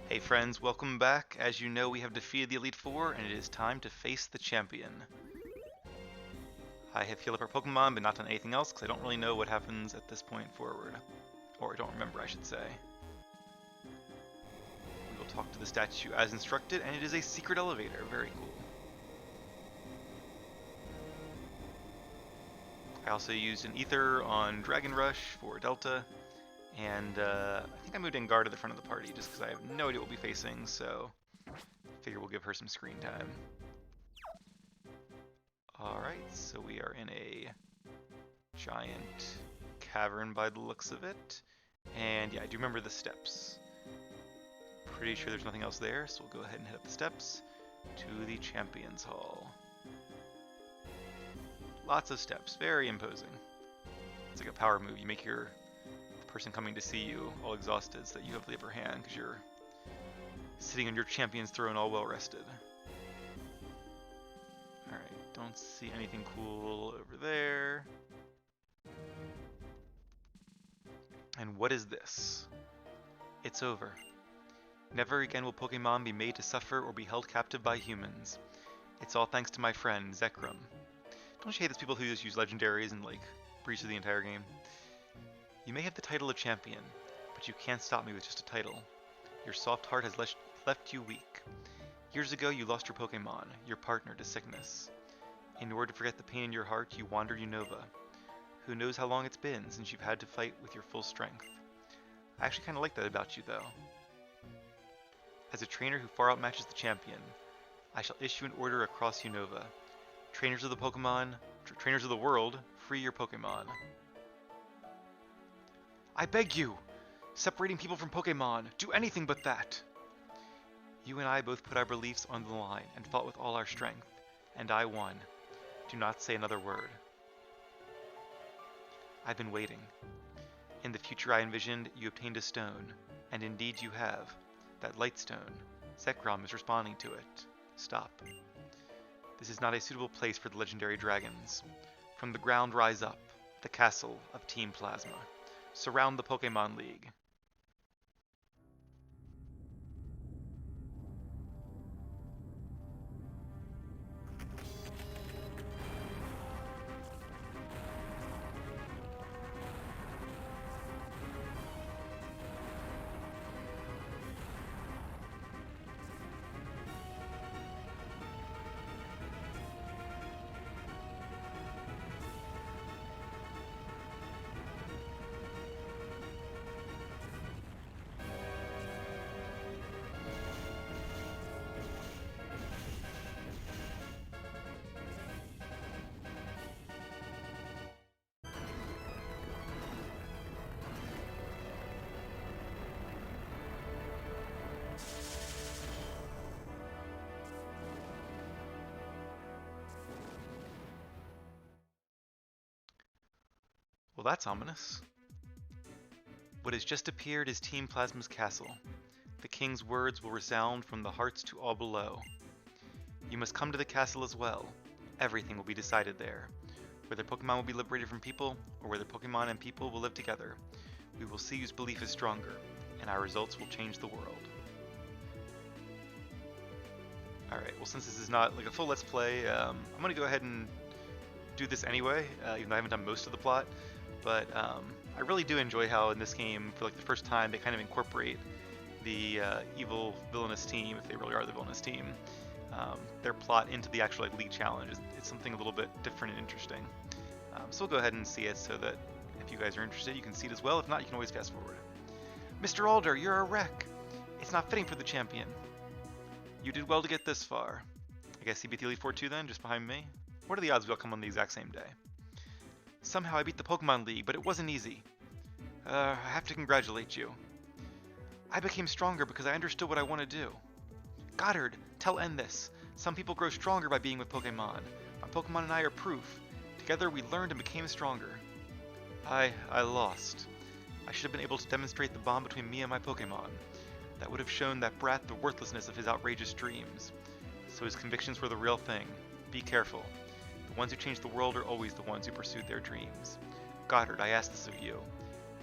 Hey friends, welcome back. As you know, we have defeated the Elite Four, and it is time to face the champion. I have healed up our Pokemon, but not done anything else, because I don't really know what happens at this point forward. Or I don't remember, I should say. We will talk to the statue as instructed, and it is a secret elevator. Very cool. I also used an Ether on Dragon Rush for Delta, and I think I moved Engar to the front of the party, just because I have no idea what we'll be facing, so I figure we'll give her some screen time. Alright, so we are in a giant cavern by the looks of it. And yeah, I do remember the steps. Pretty sure there's nothing else there, so we'll go ahead and head up the steps to the Champions Hall. Lots of steps, very imposing. It's like a power move. You make the person coming to see you all exhausted so that you have the upper hand because you're sitting on your champion's throne all well rested. Alright, don't see anything cool over there. And what is this? It's over. Never again will Pokemon be made to suffer or be held captive by humans. It's all thanks to my friend, Zekrom. Don't you hate those people who just use legendaries and, like, breach the entire game? You may have the title of champion, but you can't stop me with just a title. Your soft heart has left you weak. Years ago, you lost your Pokemon, your partner, to sickness. In order to forget the pain in your heart, you wandered Unova. Who knows how long it's been since you've had to fight with your full strength. I actually kind of like that about you, though. As a trainer who far outmatches the champion, I shall issue an order across Unova. Trainers of the Pokemon, trainers of the world, free your Pokemon. I beg you! Separating people from Pokemon, do anything but that! You and I both put our beliefs on the line and fought with all our strength, and I won. Do not say another word. I've been waiting. In the future I envisioned, you obtained a stone, and indeed you have. That light stone. Zekrom is responding to it. Stop. This is not a suitable place for the legendary dragons. From the ground rise up, the castle of Team Plasma. Surround the Pokemon League. Well, that's ominous. What has just appeared is Team Plasma's castle. The king's words will resound from the hearts to all below. You must come to the castle as well. Everything will be decided there. Whether Pokemon will be liberated from people, or whether Pokemon and people will live together. We will see whose belief is stronger, and our results will change the world. Alright, well, since this is not like a full Let's Play, I'm going to go ahead and do this anyway, even though I haven't done most of the plot. But I really do enjoy how in this game, for like the first time, they kind of incorporate the evil villainous team, if they really are the villainous team, their plot into the actual like league challenge. It's something a little bit different and interesting. So we'll go ahead and see it so that if you guys are interested, you can see it as well. If not, you can always fast forward. Mr. Alder, you're a wreck. It's not fitting for the champion. You did well to get this far. I guess he beat the Elite Four too then, just behind me. What are the odds we all come on the exact same day? Somehow I beat the Pokemon League, but it wasn't easy. I have to congratulate you. I became stronger because I understood what I want to do. Goddard, tell N this. Some people grow stronger by being with Pokemon. My Pokemon and I are proof. Together we learned and became stronger. I lost. I should have been able to demonstrate the bond between me and my Pokemon. That would have shown that brat the worthlessness of his outrageous dreams. So his convictions were the real thing. Be careful. The ones who change the world are always the ones who pursued their dreams. Goddard, I ask this of you.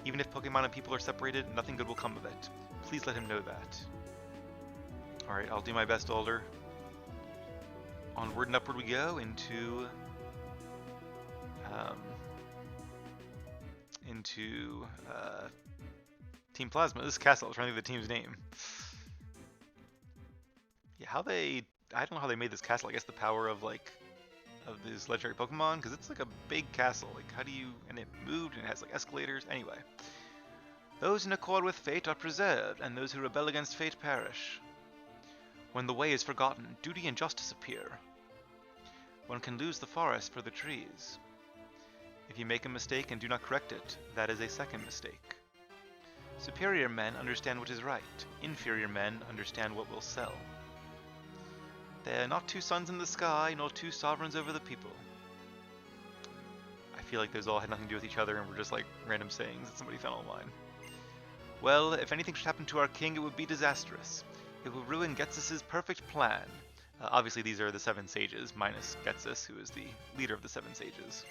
Even if Pokemon and people are separated, nothing good will come of it. Please let him know that. Alright, I'll do my best, Alder. Onward and upward we go um, into Team Plasma. This is Castle. I was trying to think of the team's name. Yeah, I don't know how they made this castle. I guess the power of of these legendary Pokemon, because it's like a big castle. Like, how do you? And it moved, and it has like escalators. Anyway, those in accord with fate are preserved, and those who rebel against fate perish. When the way is forgotten, duty and justice appear. One can lose the forest for the trees. If you make a mistake and do not correct it, that is a second mistake. Superior men understand what is right. Inferior men understand what will sell. There are not two suns in the sky, nor two sovereigns over the people. I feel like those all had nothing to do with each other and were just like random sayings that somebody found online. Well, if anything should happen to our king, it would be disastrous. It will ruin Ghetsis' perfect plan. Obviously, these are the 7 sages, minus Ghetsis, who is the leader of the 7 sages.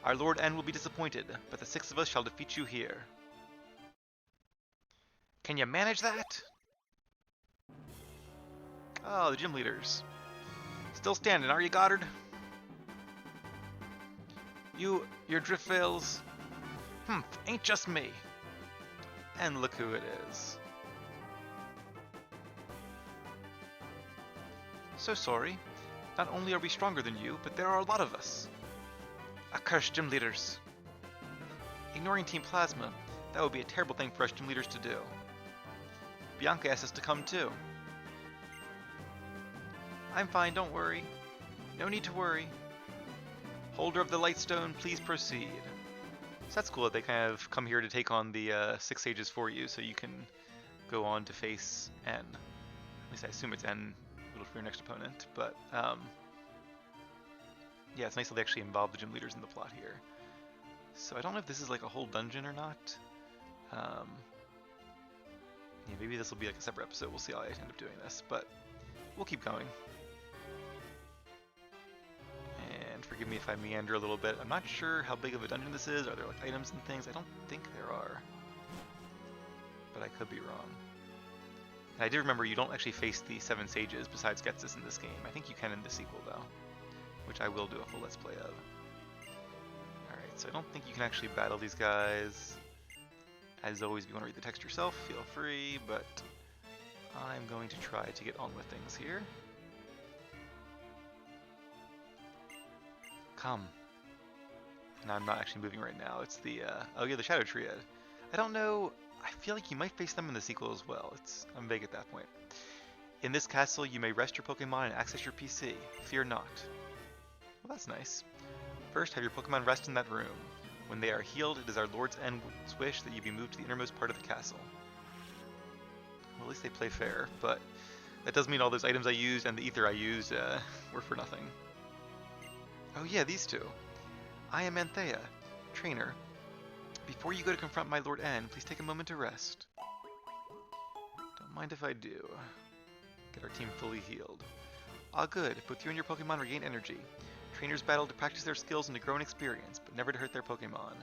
Our Lord N will be disappointed, but the 6 of us shall defeat you here. Can you manage that? Oh, the gym leaders. Still standing, are you, Goddard? Your drift fails. Ain't just me. And look who it is. So sorry. Not only are we stronger than you, but there are a lot of us. Accursed gym leaders. Ignoring Team Plasma, that would be a terrible thing for us gym leaders to do. Bianca asked us to come too. I'm fine, don't worry. No need to worry. Holder of the Lightstone, please proceed. So that's cool that they kind of come here to take on the 6 sages for you, so you can go on to face N. At least I assume it's N for your next opponent, but yeah, it's nice that they actually involve the gym leaders in the plot here. So I don't know if this is like a whole dungeon or not. Yeah, maybe this will be like a separate episode. We'll see how I end up doing this, but we'll keep going. And forgive me if I meander a little bit. I'm not sure how big of a dungeon this is. Are there like items and things? I don't think there are, but I could be wrong. And I did remember you don't actually face the 7 sages besides Ghetsis in this game. I think you can in the sequel though, which I will do a full Let's Play of. Alright, so I don't think you can actually battle these guys. As always, if you want to read the text yourself, feel free, but I'm going to try to get on with things here. Come. And I'm not actually moving right now. It's the, oh yeah, the Shadow Triad. I don't know, I feel like you might face them in the sequel as well. I'm vague at that point. In this castle, you may rest your Pokemon and access your PC. Fear not. Well, that's nice. First, have your Pokemon rest in that room. When they are healed, it is our Lord's End's wish that you be moved to the innermost part of the castle. Well, at least they play fair, but that does mean all those items I used and the ether I used were for nothing. Oh yeah, these two. I am Anthea, trainer. Before you go to confront my Lord N, please take a moment to rest. Don't mind if I do. Get our team fully healed. Ah good, both you and your Pokemon regain energy. Trainers battle to practice their skills and to grow in experience, but never to hurt their Pokemon.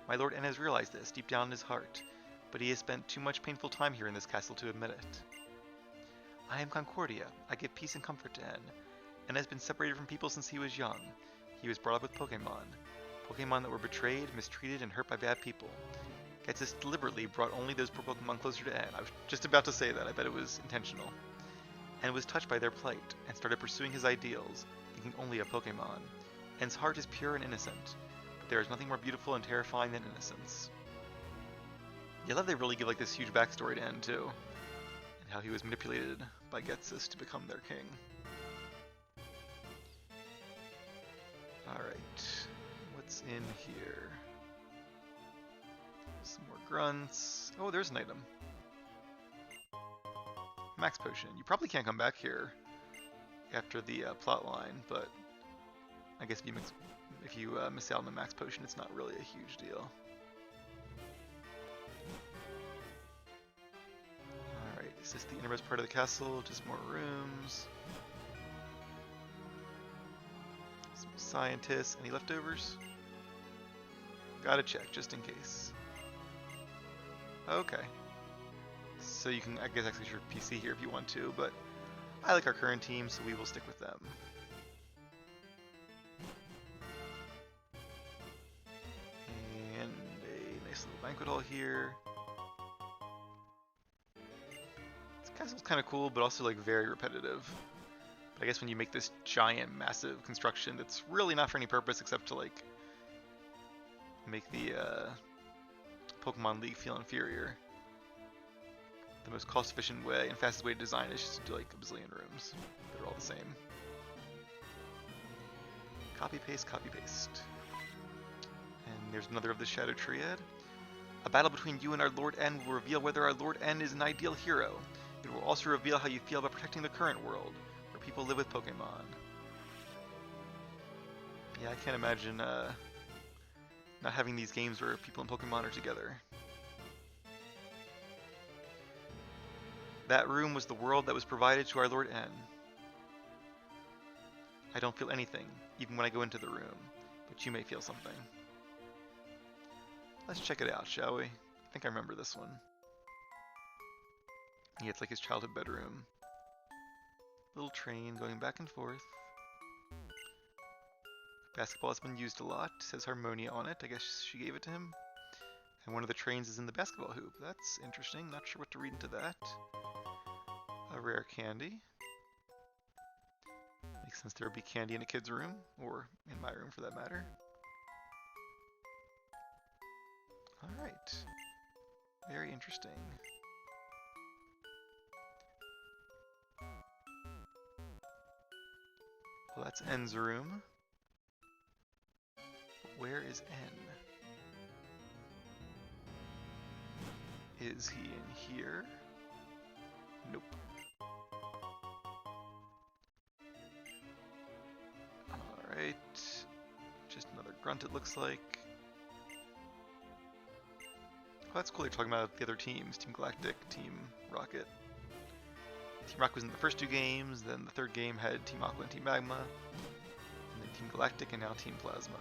My Lord N has realized this deep down in his heart, but he has spent too much painful time here in this castle to admit it. I am Concordia. I give peace and comfort to N. N has been separated from people since he was young. He was brought up with Pokemon. Pokemon that were betrayed, mistreated, and hurt by bad people. Ghetsis deliberately brought only those poor Pokemon closer to N. I was just about to say that. I bet it was intentional. N was touched by their plight, and started pursuing his ideals, thinking only of Pokemon. N's heart is pure and innocent, but there is nothing more beautiful and terrifying than innocence. Yeah, I love they really give like this huge backstory to N too, and how he was manipulated by Ghetsis to become their king. Alright, what's in here? Some more grunts. Oh, there's an item. Max Potion. You probably can't come back here after the plot line, but I guess if you miss out on the Max Potion, it's not really a huge deal. Alright, is this the innermost part of the castle? Just more rooms. Some scientists. Any leftovers? Gotta check, just in case. Okay. so you can, I guess, exit your PC here if you want to, but I like our current team, so we will stick with them. And a nice little banquet hall here. This castle's kind of cool, but also like very repetitive. But I guess when you make this giant, massive construction that's really not for any purpose except to like make the Pokemon League feel inferior, the most cost-efficient way and fastest way to design is just to do like a bazillion rooms. They're all the same. Copy paste, copy paste. And there's another of the Shadow Triad. A battle between you and our Lord N will reveal whether our Lord N is an ideal hero. It will also reveal how you feel about protecting the current world, where people live with Pokemon. Yeah, I can't imagine not having these games where people and Pokemon are together. That room was the world that was provided to our Lord N. I don't feel anything, even when I go into the room, but you may feel something. Let's check it out, shall we? I think I remember this one. Yeah, it's like his childhood bedroom. Little train going back and forth. Basketball has been used a lot. It says Harmonia on it. I guess she gave it to him. And one of the trains is in the basketball hoop. That's interesting. Not sure what to read into that. A rare candy. Makes sense there would be candy in a kid's room, or in my room for that matter. Alright. Very interesting. Well, that's N's room. But where is N? Is he in here? Nope. Alright. Just another grunt it looks like. Oh, that's cool, you're talking about the other teams. Team Galactic, Team Rocket. Team Rocket was in the first two games, then the third game had Team Aqua and Team Magma, and then Team Galactic, and now Team Plasma.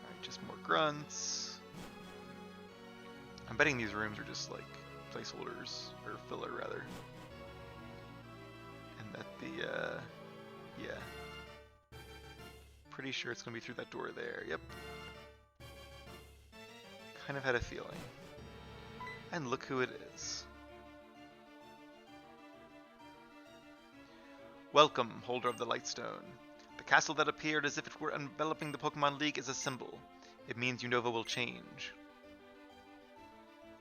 Alright, just more grunts. I'm betting these rooms are just like placeholders, or filler rather. And that the, yeah. Pretty sure it's gonna be through that door there, yep. Kind of had a feeling. And look who it is. Welcome, holder of the Lightstone. The castle that appeared as if it were enveloping the Pokemon League is a symbol. It means Unova will change.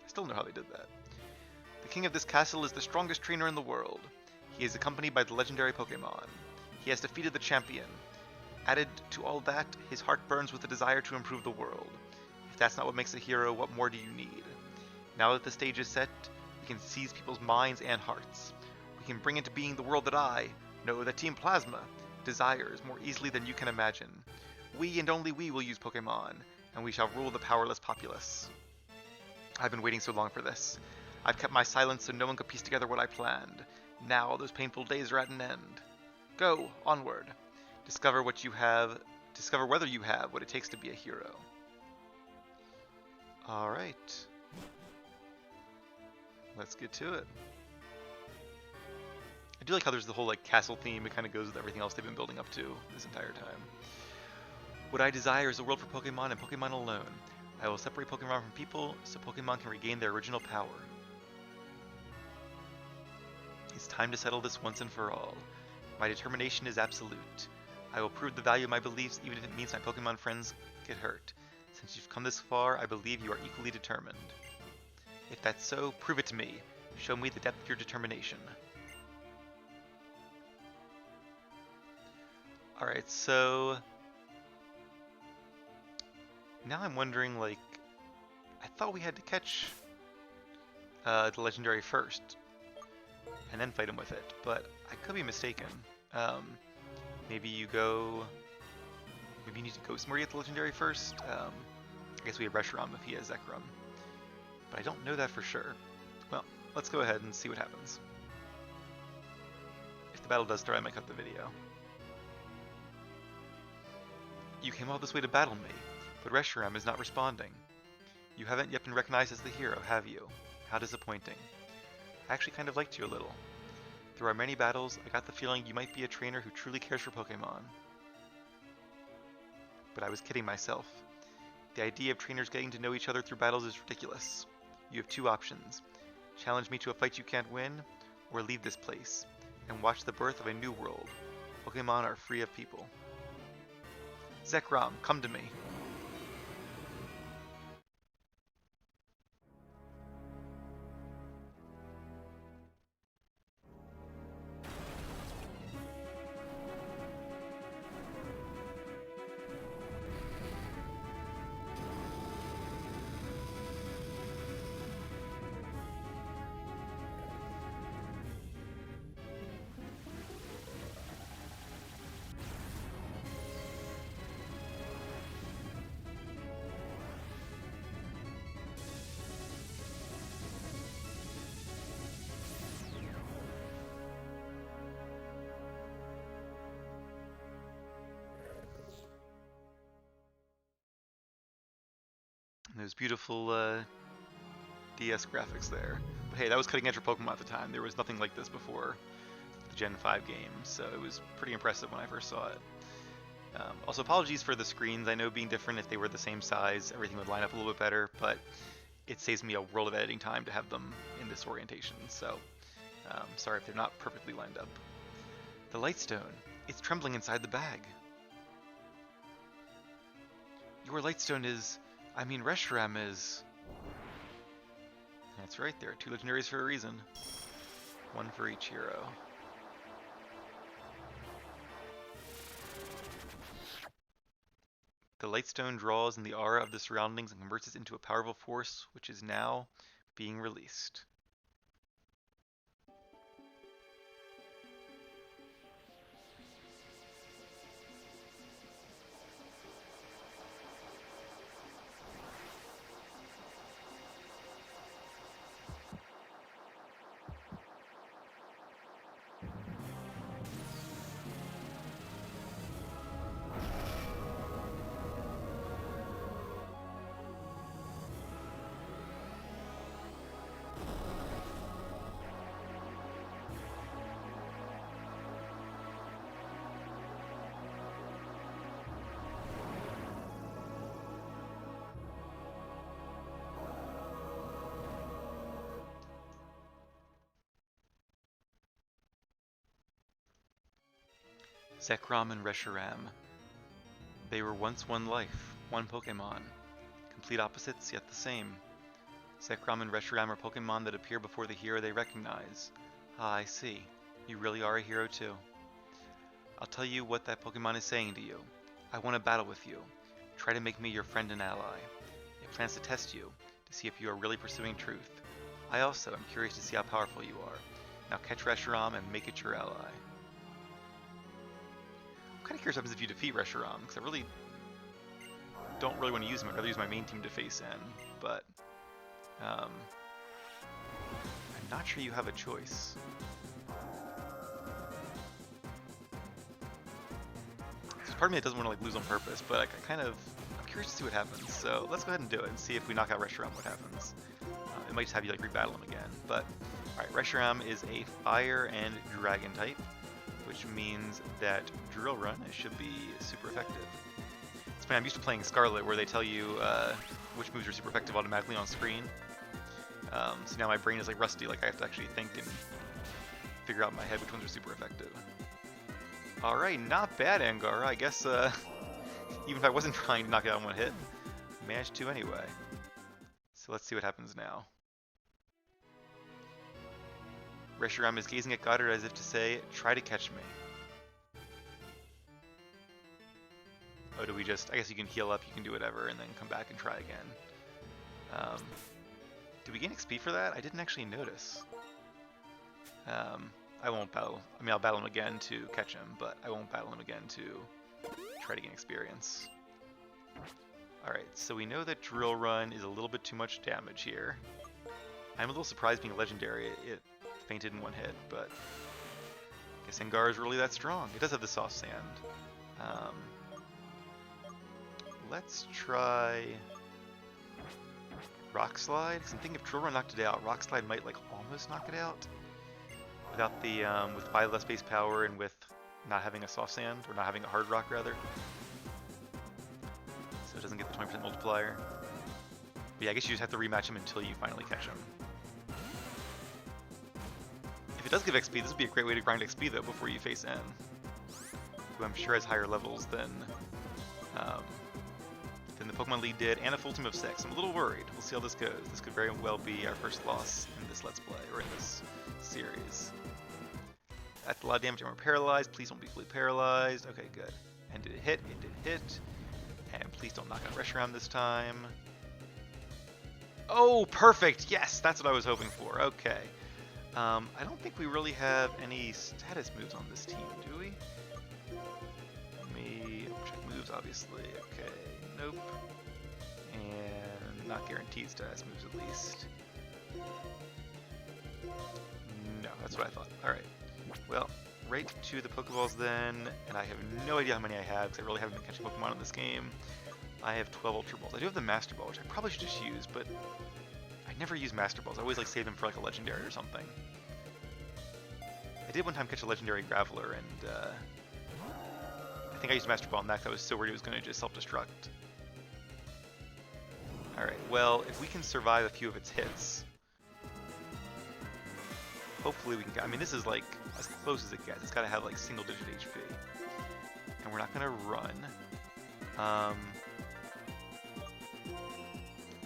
I still know how they did that. The king of this castle is the strongest trainer in the world. He is accompanied by the legendary Pokemon. He has defeated the champion. Added to all that, his heart burns with a desire to improve the world. If that's not what makes a hero, what more do you need? Now that the stage is set, we can seize people's minds and hearts. We can bring into being the world that I know that Team Plasma desires more easily than you can imagine. We and only we will use Pokemon, and we shall rule the powerless populace. I've been waiting so long for this. I've kept my silence so no one could piece together what I planned. Now those painful days are at an end. Go, onward. Discover what you have. Discover whether you have what it takes to be a hero. Alright. Let's get to it. I do like how there's the whole like castle theme. It kind of goes with everything else they've been building up to this entire time. What I desire is a world for Pokemon and Pokemon alone. I will separate Pokemon from people so Pokemon can regain their original power. It's time to settle this once and for all. My determination is absolute. I will prove the value of my beliefs even if it means my Pokemon friends get hurt. Since you've come this far, I believe you are equally determined. If that's so, prove it to me. Show me the depth of your determination. Alright, so... now I'm wondering, like... I thought we had to catch the legendary first, and then fight him with it, but I could be mistaken. Maybe you go... maybe you need to go somewhere to get the legendary first? I guess we have Reshiram if he has Zekrom. But I don't know that for sure. Well, let's go ahead and see what happens. If the battle does start, I might cut the video. You came all this way to battle me, but Reshiram is not responding. You haven't yet been recognized as the hero, have you? How disappointing. I actually kind of liked you a little. Through our many battles, I got the feeling you might be a trainer who truly cares for Pokemon. But I was kidding myself. The idea of trainers getting to know each other through battles is ridiculous. You have two options. Challenge me to a fight you can't win, or leave this place, and watch the birth of a new world. Pokemon are free of people. Zekrom, come to me. Those beautiful DS graphics there. But hey, that was cutting edge for Pokemon at the time. There was nothing like this before the Gen 5 game, so it was pretty impressive when I first saw it. Also, apologies for the screens. I know being different, if they were the same size, everything would line up a little bit better, but it saves me a world of editing time to have them in this orientation, so sorry if they're not perfectly lined up. The Lightstone. It's trembling inside the bag. Your Lightstone is... I mean, Reshiram is... That's right, there are two legendaries for a reason. One for each hero. The Lightstone draws in the aura of the surroundings and converts it into a powerful force, which is now being released. Zekrom and Reshiram. They were once one life, one Pokemon. Complete opposites, yet the same. Zekrom and Reshiram are Pokemon that appear before the hero they recognize. Ah, I see. You really are a hero too. I'll tell you what that Pokemon is saying to you. I want to battle with you. Try to make me your friend and ally. It plans to test you, to see if you are really pursuing truth. I also am curious to see how powerful you are. Now catch Reshiram and make it your ally. I'm kind of curious what happens if you defeat Reshiram, because I really don't really want to use him. I'd rather use my main team to face in, but I'm not sure you have a choice. There's part of me that doesn't want to like lose on purpose, but I'm curious to see what happens. So let's go ahead and do it and see if we knock out Reshiram, what happens. It might just have you like rebattle him again, but alright, Reshiram is a fire and dragon type, which means that Drill Run should be super effective. It's funny, I'm used to playing Scarlet where they tell you which moves are super effective automatically on screen. So now my brain is like rusty, like I have to actually think and figure out in my head which ones are super effective. Alright, not bad, Angara. I guess even if I wasn't trying to knock it out in one hit, managed to anyway. So let's see what happens now. Reshiram is gazing at Goddard as if to say, try to catch me. Oh, do we just... I guess you can heal up, you can do whatever, and then come back and try again. Do we gain XP for that? I didn't actually notice. I won't battle... I mean, I'll battle him again to catch him, but I won't battle him again to try to gain experience. Alright, so we know that Drill Run is a little bit too much damage here. I'm a little surprised being legendary. It fainted in one hit, but I guess Angara is really that strong. It does have the soft sand. Let's try... Rock Slide? Because I'm thinking if Drill Run knocked it out, Rock Slide might like almost knock it out. Without the, with 5 less base power and with not having a soft sand, or not having a hard rock rather. So it doesn't get the 20% multiplier. But yeah, I guess you just have to rematch him until you finally catch him. If it does give XP, this would be a great way to grind XP though before you face N, who I'm sure has higher levels than the Pokemon League did, and a full team of 6. I'm a little worried. We'll see how this goes. This could very well be our first loss in this Let's Play, or in this series. That's a lot of damage, and we're paralyzed. Please don't be fully paralyzed. Okay, good. And did it hit? It did hit. And please don't knock out Reshiram this time. Oh, perfect! Yes, that's what I was hoping for. Okay. I don't think we really have any status moves on this team, do we? Let me check moves, obviously. Okay, nope. And not guaranteed status moves, at least. No, that's what I thought. Alright. Well, right to the Pokeballs then, and I have no idea how many I have, because I really haven't been catching Pokemon in this game. I have 12 Ultra Balls. I do have the Master Ball, which I probably should just use, but I never use Master Balls. I always like save them for like a Legendary or something. I did one time catch a Legendary Graveler, and I think I used Master Ball on that because I was so worried it was going to just self-destruct. Alright, well, if we can survive a few of its hits, hopefully we can get, I mean, this is like as close as it gets. It's got to have like single-digit HP. And we're not going to run. I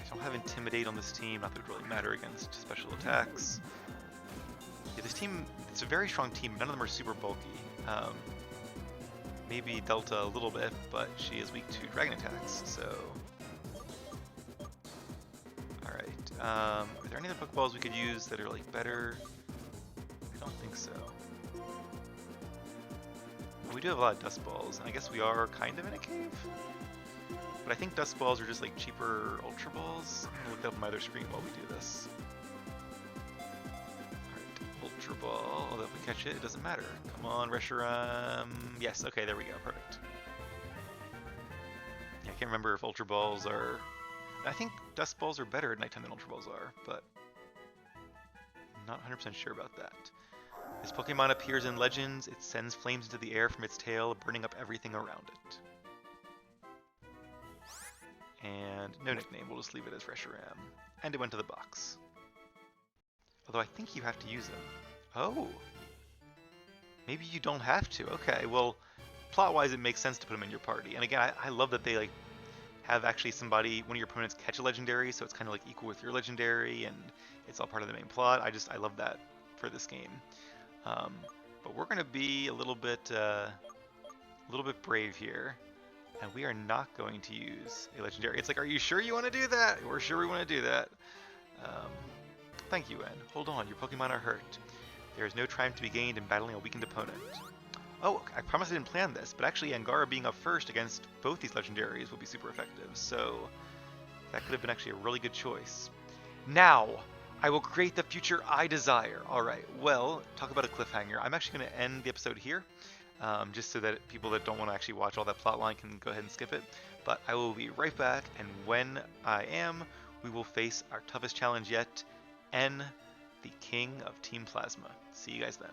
don't have Intimidate on this team, not that it would really matter against special attacks. Yeah, this team, it's a very strong team. None of them are super bulky. Maybe Delta a little bit, but she is weak to dragon attacks, so... Alright, are there any other Pokeballs we could use that are like better? I don't think so. We do have a lot of Dust Balls, and I guess we are kind of in a cave? But I think Dust Balls are just like cheaper Ultra Balls. I'm gonna look up on my other screen while we do this. Alright, Ultra Ball, although if we catch it, it doesn't matter. Come on, Reshiram. Yes, okay, there we go, perfect. Yeah, I can't remember if Ultra Balls are... I think Dust Balls are better at nighttime than Ultra Balls are, but I'm not 100% sure about that. This Pokemon appears in Legends. It sends flames into the air from its tail, burning up everything around it. And no nickname, we'll just leave it as Reshiram. And it went to the box. Although I think you have to use them. Oh! Maybe you don't have to. Okay, well, plot-wise it makes sense to put them in your party. And again, I love that they like have actually somebody, one of your opponents catch a legendary, so it's kind of like equal with your legendary, and it's all part of the main plot. I love that for this game. But we're gonna be a little bit brave here. And we are not going to use a legendary. It's like, are you sure you want to do that? We're sure we want to do that. Thank you, N. Hold on, your Pokemon are hurt. There is no triumph to be gained in battling a weakened opponent. Oh, I promise I didn't plan this, but actually Angara being up first against both these legendaries will be super effective, so that could have been actually a really good choice. Now, I will create the future I desire. Alright, well, talk about a cliffhanger. I'm actually going to end the episode here. Just so that people that don't want to actually watch all that plotline can go ahead and skip it. But I will be right back, and when I am, we will face our toughest challenge yet, N, the King of Team Plasma. See you guys then.